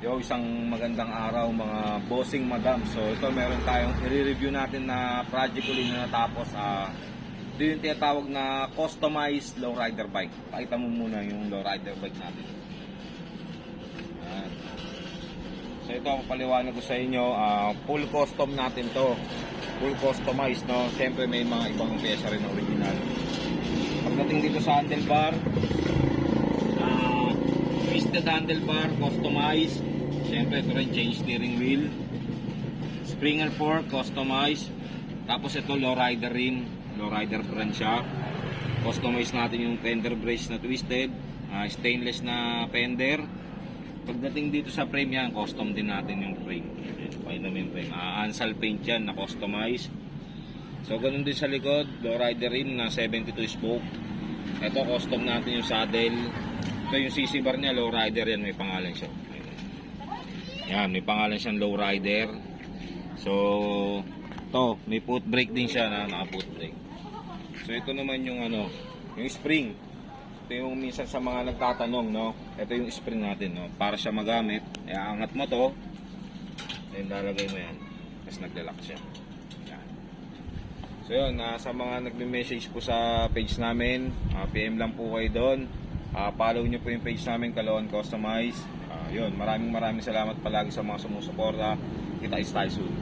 Yo, isang magandang araw mga bossing madam. So ito meron tayong i-review natin na project ulit na natapos. Ito yung tinatawag na customized lowrider bike. Pakita mo muna yung lowrider bike natin. Ayan. So ito ang paliwanag ko sa inyo, full custom natin to. Full customized, no? Siyempre may mga ibang pyesa rin original. Pagdating dito sa handlebar, twisted handlebar, customized. Siyempre ito rin change steering wheel, Springer fork, customized. Tapos ito lowrider rim, lowrider brand siya. Customize natin yung fender brace na twisted, stainless na fender. Pagdating dito sa frame yan, custom din natin yung frame. Pakita mo yung frame, Ansal paint yan na customize. So ganun din sa likod, lowrider rim na 72 spoke. Ito custom natin yung saddle. Ito yung CC bar niya, lowrider yan, may pangalan siya. Yan, may pangalan siyang lowrider. So to, may foot brake din siya na naka-foot brake. So ito naman yung yung spring. Ito yung minsan sa mga nagtatanong, no. Ito yung spring natin, no. Para siya magamit, iaangat mo to. Then lalagay mo yan. Tapos naglalak siya. Yan. So yun, sa mga nagme-message po sa page namin, PM lang po kayo doon. Follow nyo po yung page namin, Caloocan Customize. Yun, maraming salamat palagi sa mga sumusuporta. Kita is tayo soon.